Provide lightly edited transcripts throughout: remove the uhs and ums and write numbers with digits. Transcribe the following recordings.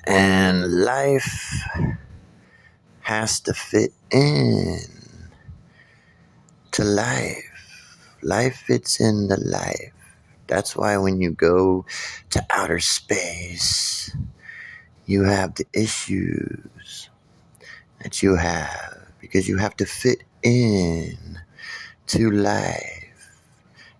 And life has to fit in to life. Life fits into life. That's why when you go to outer space, you have the issues that you have because you have to fit in to life.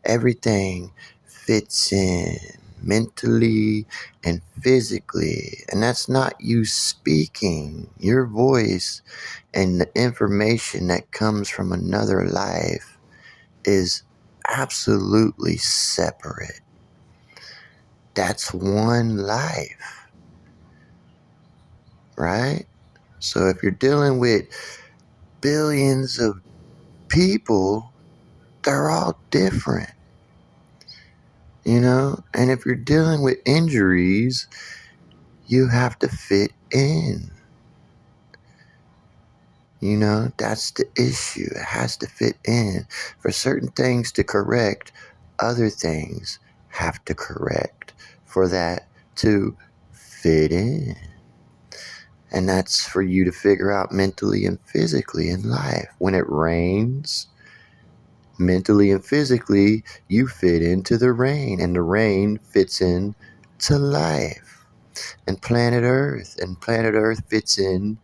Everything fits in mentally and physically. And that's not you speaking. Your voice and the information that comes from another life is absolutely separate. That's one life, right? So if you're dealing with billions of people, they're all different, And if you're dealing with injuries, you have to fit in. That's the issue. It has to fit in. For certain things to correct, other things have to correct for that to fit in. And that's for you to figure out mentally and physically in life. When it rains, mentally and physically, you fit into the rain, and the rain fits in to life and planet Earth fits in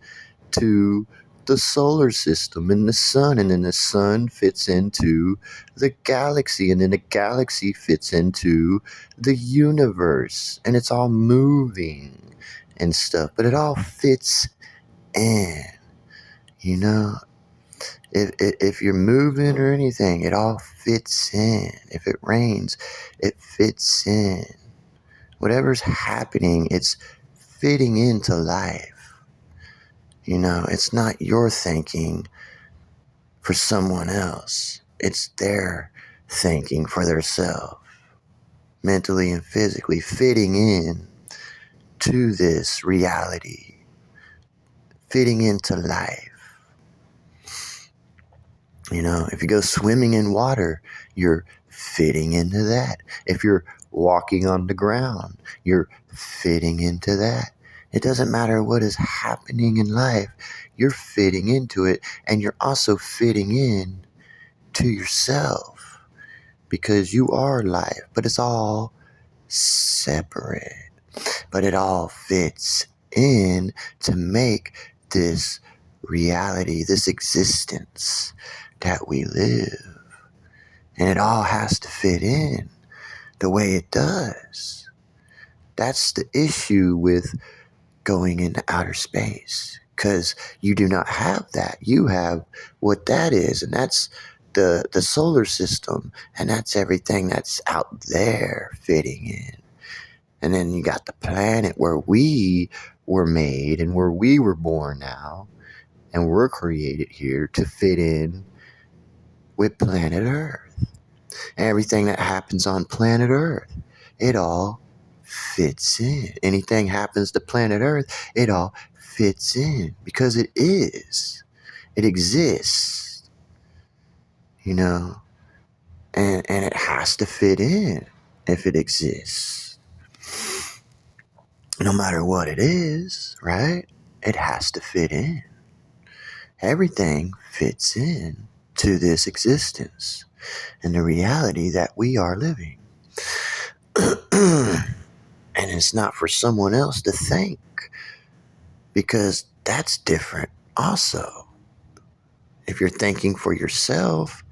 to the solar system and the sun, and then the sun fits into the galaxy, and then the galaxy fits into the universe, and it's all moving and stuff, but it all fits in, you know. If you're moving or anything, it all fits in. If it rains, it fits in. Whatever's happening, it's fitting into life. It's not your thinking for someone else. It's their thinking for themselves, mentally and physically, fitting in to this reality, fitting into life. If you go swimming in water, you're fitting into that. If you're walking on the ground, you're fitting into that. It doesn't matter what is happening in life, you're fitting into it, and you're also fitting in to yourself because you are life, but it's all separate. But it all fits in to make this reality, this existence that we live. And it all has to fit in the way it does. That's the issue with going into outer space, because you do not have that. You have what that is, and that's the solar system, and that's everything that's out there fitting in. And then you got the planet where we were made and where we were born now, and we're created here to fit in with planet Earth. And everything that happens on planet Earth, it all fits in. Anything happens to planet Earth, it all fits in because it is. It exists, and it has to fit in if it exists. No matter what it is, right? It has to fit in. Everything fits in to this existence and the reality that we are living. And it's not for someone else to think, because that's different also. If you're thinking for yourself,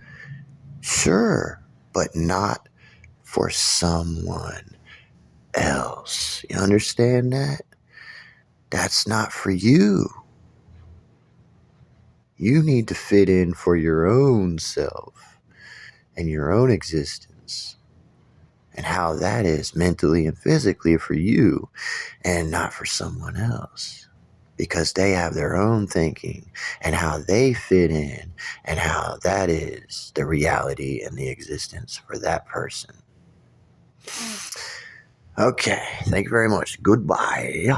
sure, but not for someone else. You understand that? That's not for you. You need to fit in for your own self and your own existence and how that is mentally and physically for you, and not for someone else, because they have their own thinking and how they fit in and how that is the reality and the existence for that person. Okay, thank you very much. Goodbye.